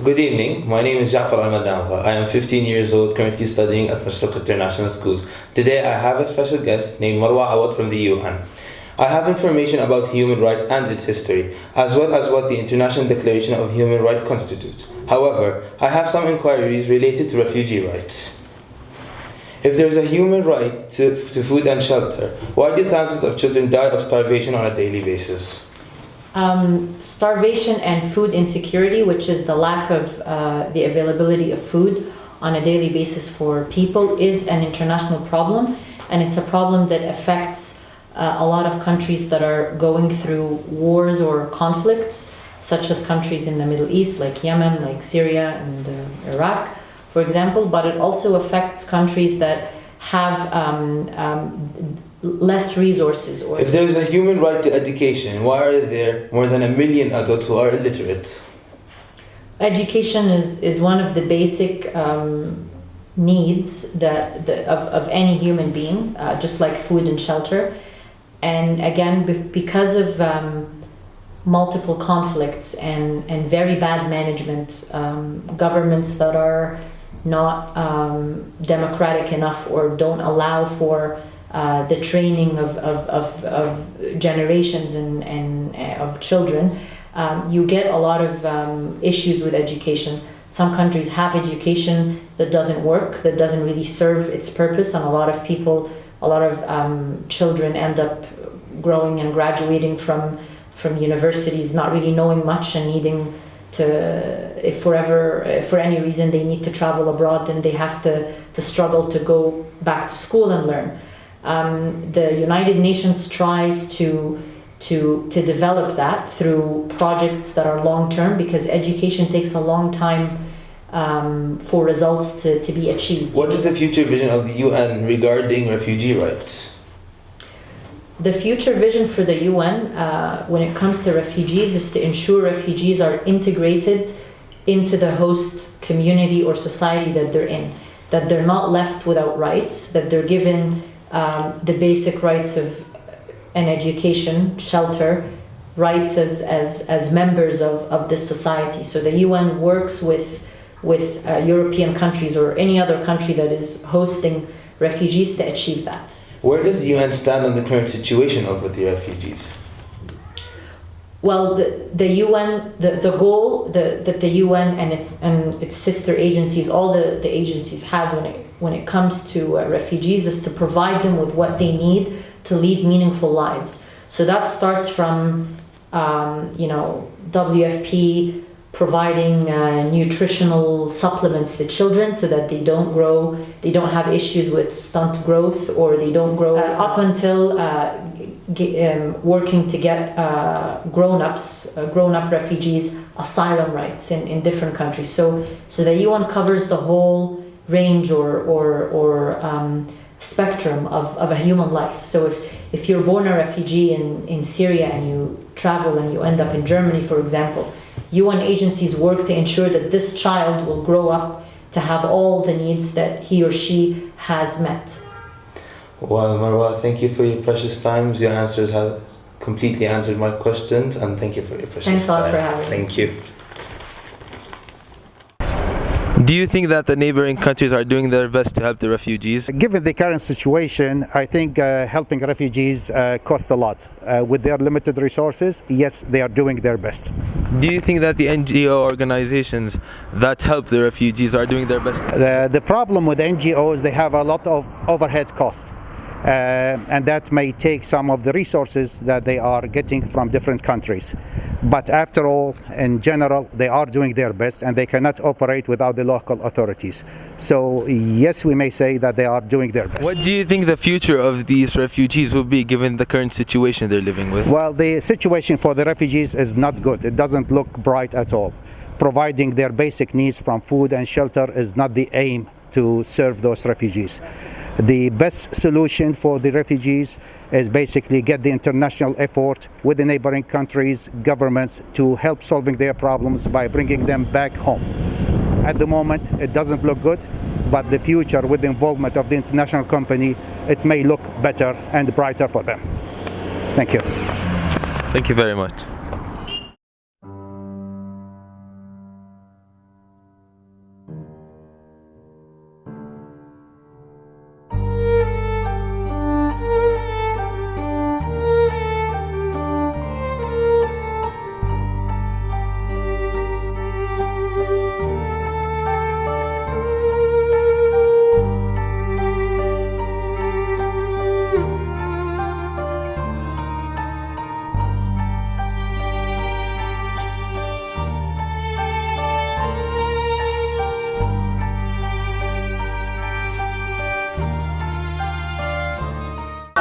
Good evening, my name is Al-Madamgha. I am 15 years old, currently studying at Mashraq International Schools. Today I have a special guest named Marwa Awad from the UN. I have information about human rights and its history, as well as what the International Declaration of Human Rights constitutes. However, I have some inquiries related to refugee rights. If there is a human right to food and shelter, why do thousands of children die of starvation on a daily basis? Starvation and food insecurity, which is the lack of the availability of food on a daily basis for people, is an international problem, and it's a problem that affects a lot of countries that are going through wars or conflicts, such as countries in the Middle East like Yemen, like Syria and Iraq, for example, but it also affects countries that have less resources. If there is a human right to education, why are there more than 1 million adults who are illiterate? Education is one of the basic needs of any human being, just like food and shelter. And again, because of multiple conflicts and very bad management, governments that are not democratic enough or don't allow for the training of generations and of children, you get a lot of issues with education. Some countries have education that doesn't work, that doesn't really serve its purpose, and a lot of children end up growing and graduating from universities not really knowing much and needing to, if for any reason they need to travel abroad, then they have to struggle to go back to school and learn. The United Nations tries to develop that through projects that are long-term, because education takes a long time for results to be achieved. What is the future vision of the UN regarding refugee rights? The future vision for the UN when it comes to refugees is to ensure refugees are integrated into the host community or society that they're in, that they're not left without rights, that they're given the basic rights of an education, shelter, rights as members of this society. So the UN works with European countries or any other country that is hosting refugees to achieve that. Where does the UN stand on the current situation of the refugees? Well, the UN, the goal that the UN and its sister agencies, all the agencies has when it comes to refugees, is to provide them with what they need to lead meaningful lives. So that starts from WFP providing nutritional supplements to children so that they don't have issues with stunt growth, or they don't grow up until working to get grown-up refugees asylum rights in different countries. So the UN covers the whole range or spectrum of a human life. So if you're born a refugee in Syria and you travel and you end up in Germany, for example, UN agencies work to ensure that this child will grow up to have all the needs that he or she has met. Well, Marwa, thank you for your precious times. Your answers have completely answered my questions, and thank you for your precious time. Thanks a lot for having me. Thank you. Do you think that the neighboring countries are doing their best to help the refugees? Given the current situation, I think helping refugees costs a lot. With their limited resources, yes, they are doing their best. Do you think that the NGO organizations that help the refugees are doing their best? The problem with NGOs, they have a lot of overhead costs. And that may take some of the resources that they are getting from different countries. But after all, in general, they are doing their best, and they cannot operate without the local authorities. So yes, we may say that they are doing their best. What do you think the future of these refugees will be, given the current situation they're living with? Well, the situation for the refugees is not good. It doesn't look bright at all. Providing their basic needs from food and shelter is not the aim to serve those refugees. The best solution for the refugees is basically get the international effort with the neighboring countries, governments, to help solving their problems by bringing them back home. At the moment, it doesn't look good, but the future, with the involvement of the international company, it may look better and brighter for them. Thank you. Thank you very much.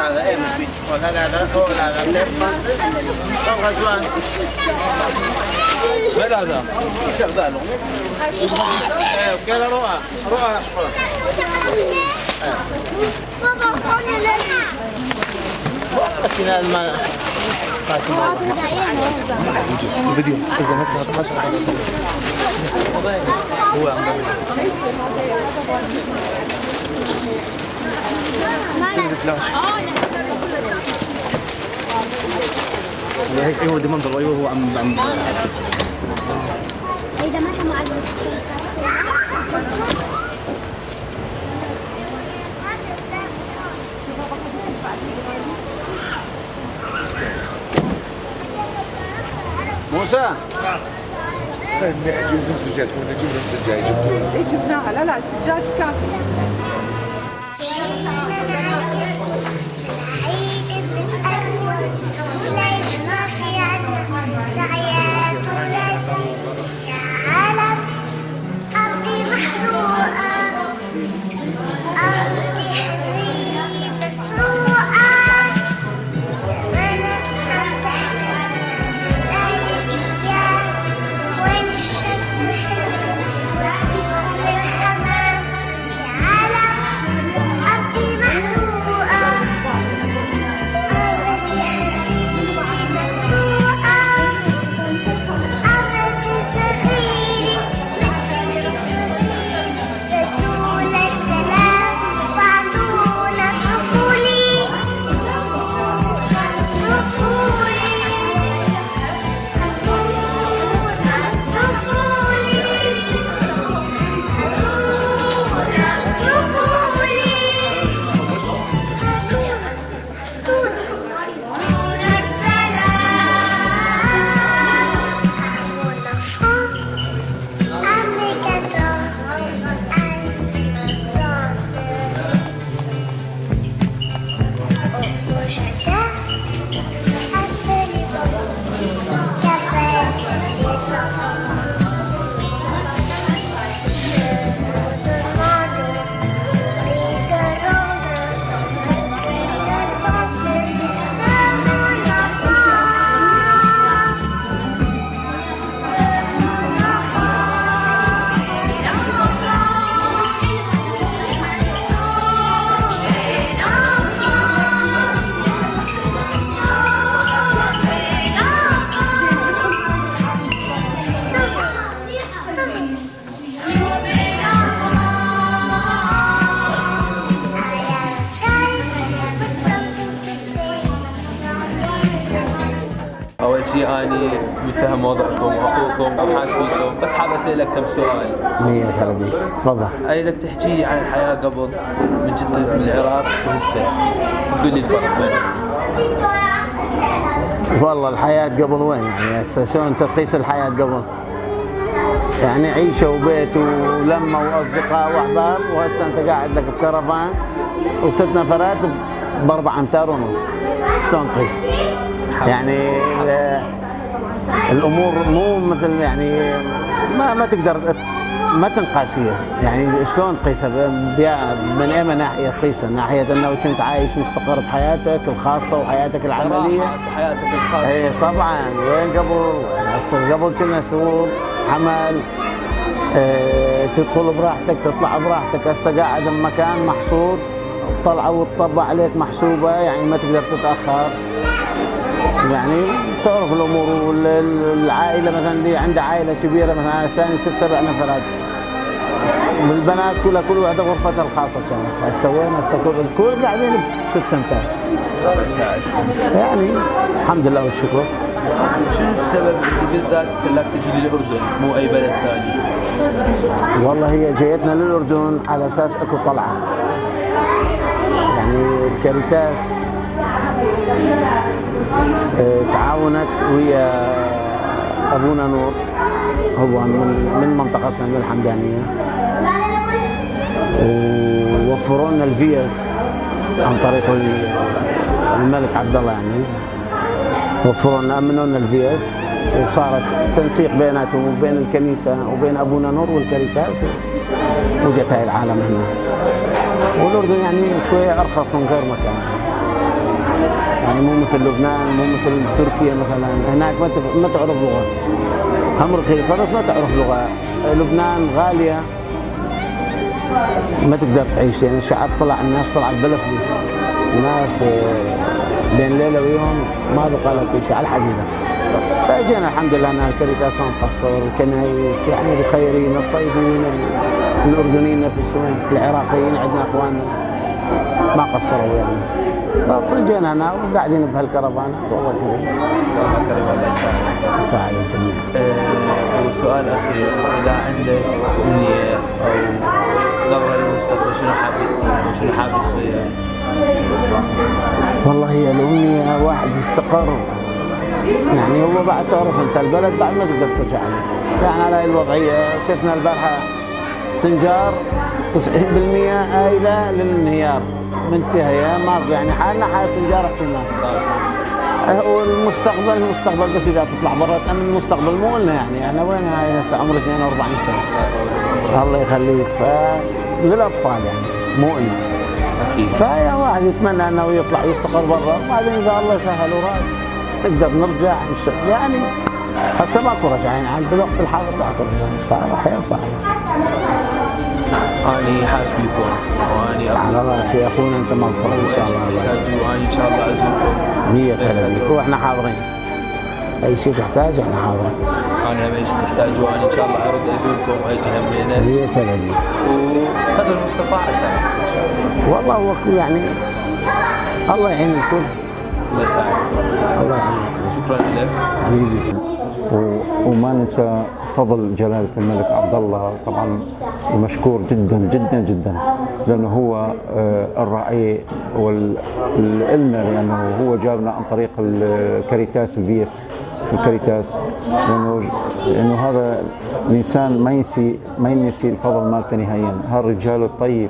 هذا ايه مش بيتش هذا هو هذا طب غزوان ما هذا يسافر له ايه وكذا روح شكرا لكن ما قاسم الفيديو اذا ما صار هو عم ايوه دي منظر ايوه هو عم اذا ما كان معلم موسى نجيب سجاد ونجيب السجاد جبناها لا السجاد كافي أول شيء أنا متفهم وضعكم وأخوكم وحاس فيكم، بس حاب أسألك كم سؤال. مية هلا بيك، تفضل. أريدك تحكي لي عن الحياة قبل من جدة من العراق وهسه، تقول لي الفرق بينهم. والله الحياة قبل وين يعني هسه شلون تقيس الحياة قبل؟ يعني عيشة وبيت ولمة وأصدقاء وأحباب، وهسه أنت قاعد لك بكرفان وست نفرات ب4 أمتار ونص، شلون تقيس؟ يعني الامور مو مثل يعني ما تقدر ما تنقاس فيها، يعني شلون تقيسها من اي ناحيه تقيسها؟ ناحيه انه كنت عايش مستقر بحياتك الخاصه وحياتك العمليه، حياتك الخاصه. اي طبعا. وين قبل؟ هسه قبل كنا شغل عمل، تدخل براحتك تطلع براحتك، هسه قاعد بمكان محصور، الطلعه والطبع عليك محسوبه، يعني ما تقدر تتاخر. يعني تعرف الامور. والعائله مثلا اللي عندها عائله كبيره مثلا ثاني 6-7 نفرات، والبنات كل واحده غرفتها الخاصه كانت. هسه وين؟ هسه الكل قاعدين ب6 امتار. يعني الحمد لله والشكر. شنو السبب اللي بالذات خلاك تجي للاردن مو اي بلد ثاني؟ والله هي جيتنا للاردن على اساس اكو طلعه. يعني الكاريتاس تعاونت ويا ابونا نور، هو من منطقتنا من الحمدانيه، ووفروا لنا الفيز عن طريق الملك عبد الله، يعني وفروا لنا امنوا لنا الفيز، وصارت تنسيق بيناتهم وبين الكنيسه وبين ابونا نور والكاريتاس، وجت هاي العالم هنا. والاردن يعني شويه ارخص من غير مكان. يعني مو مثل لبنان، مو مثل تركيا مثلا. هناك ما تعرف لغة، هم رخيصة بس ما تعرف لغة. لبنان غالية، ما تقدر تعيش. يعني الشعب الناس طلعت بلا فلوس. الناس بين ليلة ويوم ما بقى لها كل شيء على الحديدة. فاجينا الحمد لله ان الكريتاس ما مقصر، الكنايس يعني الخيرين الطيبين الاردنيين نفسهم، العراقيين عندنا اخواننا ما قصروا يعني. فجينا هنا وقاعدين بهالكرفان والله كريم. ساعد الجميع. وسؤال اخير، اذا عندك امنيه او نظره للمستقبل شنو حاب تكون وشنو حاب يصير؟ والله هي الامنيه واحد يستقر. يعني هو بعد تعرف انت البلد بعد ما تقدر ترجع له. يعني على هاي الوضعيه شفنا البارحه سنجار 90% آيلة للانهيار، منتهية ما يعني حالنا حال سنجار احتمال. والمستقبل بس اذا تطلع برا تأمن المستقبل مو لنا يعني. انا وين هاي هسه عمري 42 سنة الله يخليك. للاطفال يعني مو لنا. اكيد. فيا واحد يتمنى انه يطلع يستقر برا، وبعدين اذا الله سهل وراك نقدر نرجع يعني. هسه ماكو رجعين عن بالوقت الحاضر ماكو رجعين، صعبة حياة صعبة. أنا حاسس بيكم وأني على راسي اخونا انت مغفور ان شاء الله. وأنا إن شاء الله أزوركم. 100 هلا بك واحنا حاضرين. اي شيء تحتاج احنا حاضرين. أنا هم شيء تحتاج وأنا إن شاء الله أرد أزوركم وأجي همينة. 100 هلا بك. وقدر المستطاع أساعدكم إن شاء الله. والله هو يعني الله يعين الكل. الله يساعدكم. الله يعينك. شكرا لك. حبيبي. وما ننسى فضل جلالة الملك عبد الله طبعا مشكور جدا جدا جدا، لأنه هو الراعي والإلنا، لأنه هو جابنا عن طريق الكريتاس الفيس الكريتاس، لأنه هذا الإنسان ما ينسي الفضل مالته نهائيا. هالرجال الطيب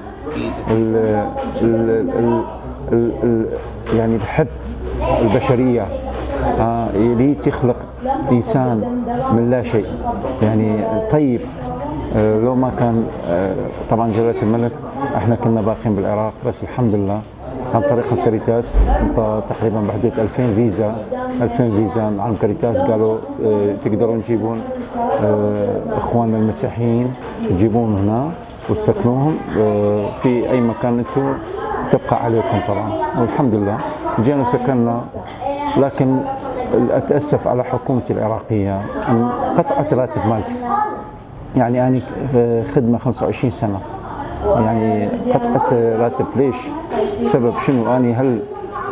يعني بحب البشرية، يريد يخلق إنسان من لا شيء يعني طيب. لو ما كان طبعا جلالة الملك احنا كنا باقين بالعراق، بس الحمد لله عن طريق الكريتاس تقريبا بحدود 2000 فيزا عن الكريتاس. قالوا تقدرون تجيبون اخواننا المسيحيين تجيبون هنا وتسكنوهم في اي مكان انتم تبقى عليكم طبعا. والحمد لله جينا وسكننا، لكن أتأسف على حكومتي العراقية أن قطعت راتب مالتي. يعني أنا خدمة 25 سنة، يعني قطعت راتب. ليش؟ سبب شنو؟ أنا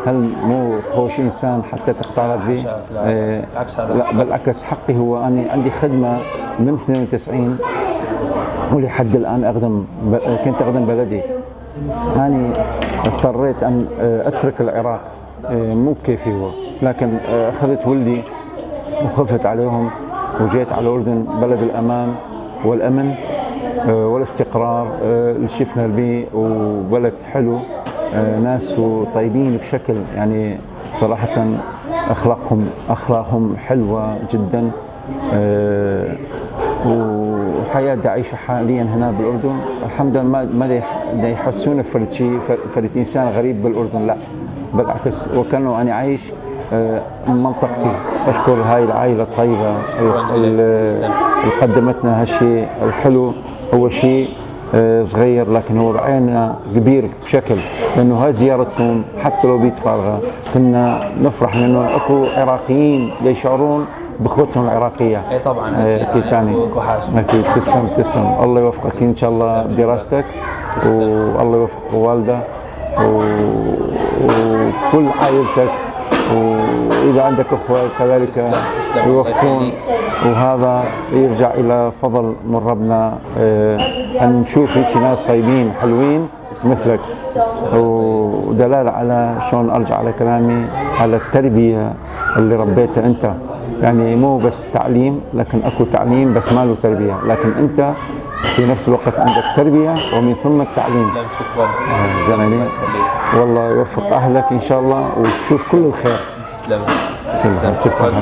هل مو خوش إنسان حتى تقطع راتبي؟ لا بالعكس، حقي هو أنا عندي خدمة من 92 ولحد الآن كنت أخدم بلدي. أنا اضطريت أن أترك العراق، مو كيفي هو، لكن أخذت ولدي وخفت عليهم وجيت على الأردن، بلد الأمان والأمن والاستقرار اللي شفنا به، وبلد حلو، ناس طيبين بشكل يعني صراحة أخلاقهم حلوة جدا. وحياة أعيشها حاليا هنا بالأردن الحمد لله. ما يحسون فرد إنسان غريب بالأردن، لا بالعكس، وكانوا أنا عايش منطقتي. أشكر هاي العائلة الطيبة اللي قدمتنا هالشيء الحلو. هو شيء صغير لكن هو بعيننا كبير بشكل، لأنه هاي زيارتهم حتى لو بيت فارغة كنا نفرح، لأنه أكو عراقيين يشعرون بأخوتهم العراقية. اي طبعا اكيد ثاني اكيد. تسلم الله يوفقك ان شاء الله بدراستك، والله يوفق والده وكل عائلتك، واذا عندك اخوه كذلك يوفقون. وهذا يرجع الى فضل من ربنا ان نشوف هيك ناس طيبين حلوين مثلك، ودلاله على شلون ارجع على كلامي على التربيه اللي ربيتها انت. يعني مو بس تعليم، لكن اكو تعليم بس ما له تربيه، لكن انت في نفس الوقت عندك تربيه ومن ثم التعليم. شكرا زميلي، والله يوفق اهلك ان شاء الله وتشوف كل الخير. تسلم.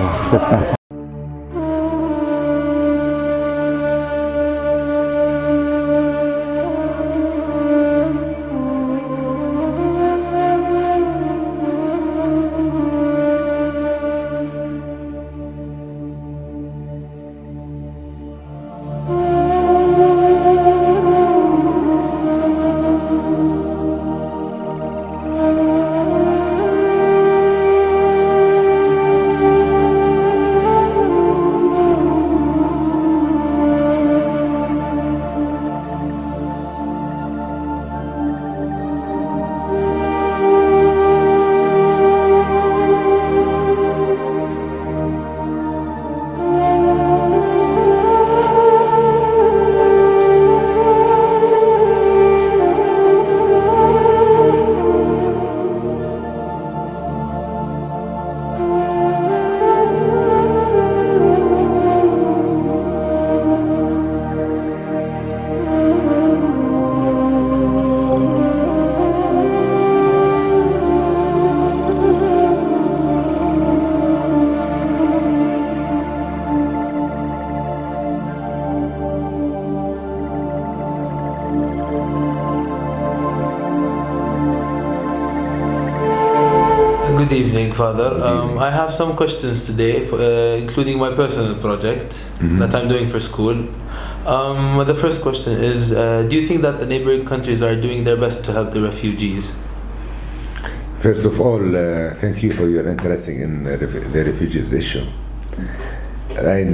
Good evening, Father. I have some questions today, including my personal project that I'm doing for school. The first question is, do you think that the neighboring countries are doing their best to help the refugees? First of all, thank you for your interest in the refugees issue. I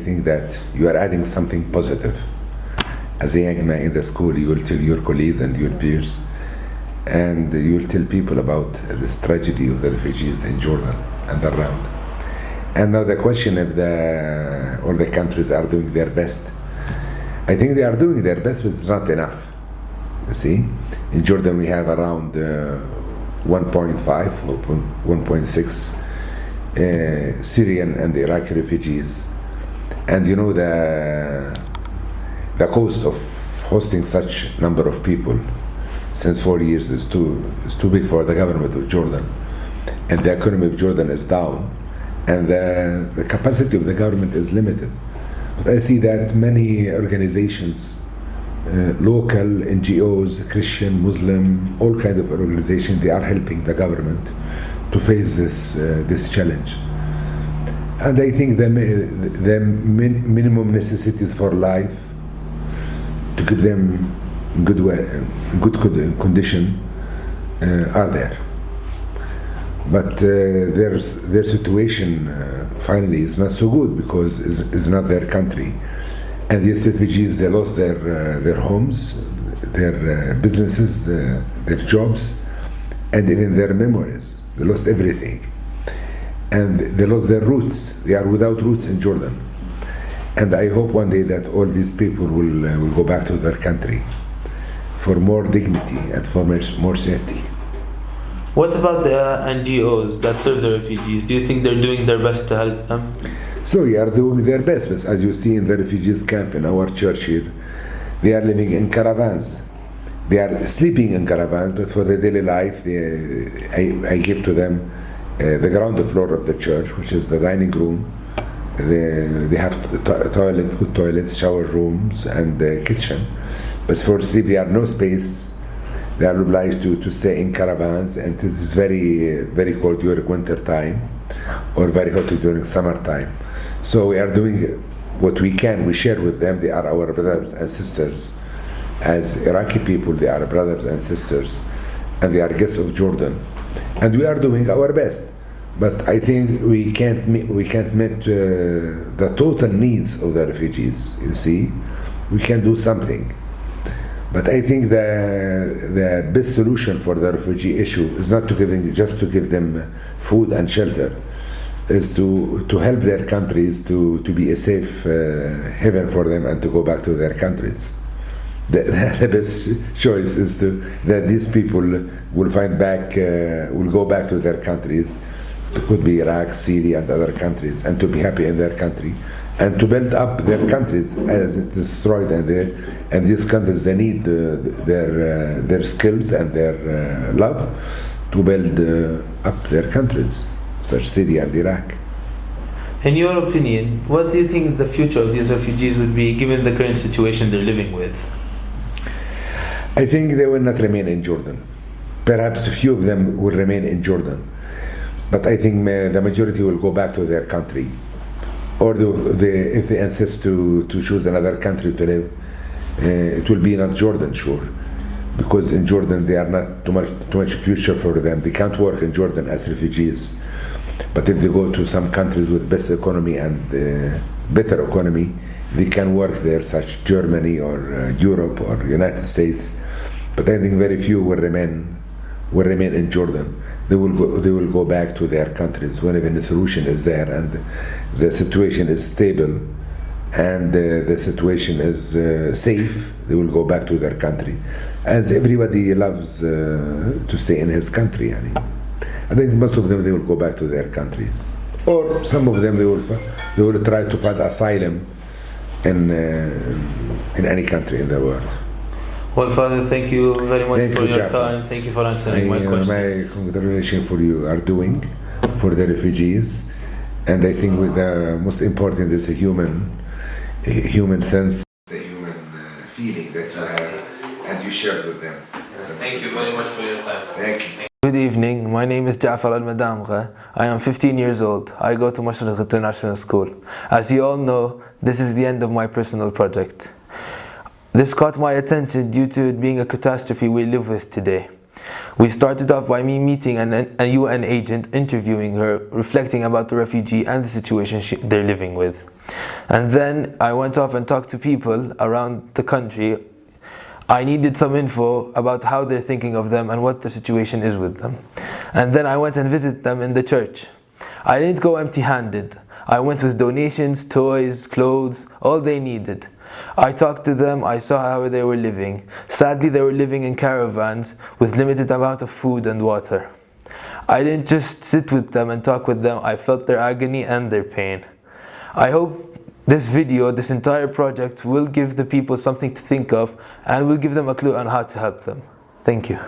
think that you are adding something positive. As a young man in the school, you will tell your colleagues and your peers, and you will tell people about this tragedy of the refugees in Jordan and around. And now the question if all the countries are doing their best. I think they are doing their best, but it's not enough. You see, in Jordan we have around 1.5 or 1.6 Syrian and Iraqi refugees, and you know the cost of hosting such number of people since 4 years is too big for the government of Jordan, and the economy of Jordan is down, and the capacity of the government is limited. But I see that many organizations, local NGOs, Christian, Muslim, all kind of organizations, they are helping the government to face this challenge. And I think the minimum necessities for life, to keep them in good condition, are there. But their situation finally is not so good because it's not their country. And these refugees, they lost their homes, their businesses, their jobs, and even their memories. They lost everything. And they lost their roots. They are without roots in Jordan. And I hope one day that all these people will go back to their country for more dignity and for more safety. What about the NGOs that serve the refugees? Do you think they're doing their best to help them? So they are doing their best, but as you see in the refugees camp in our church here, they are living in caravans. They are sleeping in caravans, but for their daily life, I give to them the ground floor of the church, which is the dining room. They have toilets, good toilets, shower rooms, and kitchen. But for sleep, they have no space. They are obliged to stay in caravans, and it is very, very cold during winter time, or very hot during summer time. So we are doing what we can. We share with them. They are our brothers and sisters. As Iraqi people, they are brothers and sisters, and they are guests of Jordan. And we are doing our best. But I think we can't meet the total needs of the refugees. You see, we can do something. But I think the best solution for the refugee issue is not just to give them food and shelter, is to help their countries to be a safe haven for them and to go back to their countries. The best choice is that these people will go back to their countries. It could be Iraq, Syria, and other countries, and to be happy in their country, and to build up their countries as it is destroyed. And these countries, they need their skills and their love to build up their countries, such Syria and Iraq. In your opinion, what do you think the future of these refugees would be given the current situation they're living with? I think they will not remain in Jordan. Perhaps a few of them will remain in Jordan. But I think the majority will go back to their country. Or if they insist to choose another country to live, it will be not Jordan, sure. Because in Jordan, they are not too much future for them. They can't work in Jordan as refugees. But if they go to some countries with best economy and better economy, they can work there, such Germany or Europe or United States. But I think very few will remain in Jordan. They will go back to their countries whenever the solution is there and the situation is stable and the situation is safe. They will go back to their country, as everybody loves to stay in his country. I think most of them, they will go back to their countries, or some of them they will try to find asylum in any country in the world. Well, Father, thank you very much for your time. Thank you for answering my questions. My congratulations for you are doing for the refugees, and I think with the most important is a human sense, a human feeling that you have, and you share with them. Thank you very much for your time. Thank you. Good evening, my name is Al-Madamgha. I am 15 years old. I go to Mashriq International School. As you all know, this is the end of my personal project. This caught my attention due to it being a catastrophe we live with today. We started off by me meeting a UN agent, interviewing her, reflecting about the refugee and the situation they're living with. And then I went off and talked to people around the country. I needed some info about how they're thinking of them and what the situation is with them. And then I went and visited them in the church. I didn't go empty-handed. I went with donations, toys, clothes, all they needed. I talked to them, I saw how they were living. Sadly, they were living in caravans with limited amount of food and water. I didn't just sit with them and talk with them, I felt their agony and their pain. I hope this video, this entire project, will give the people something to think of and will give them a clue on how to help them. Thank you.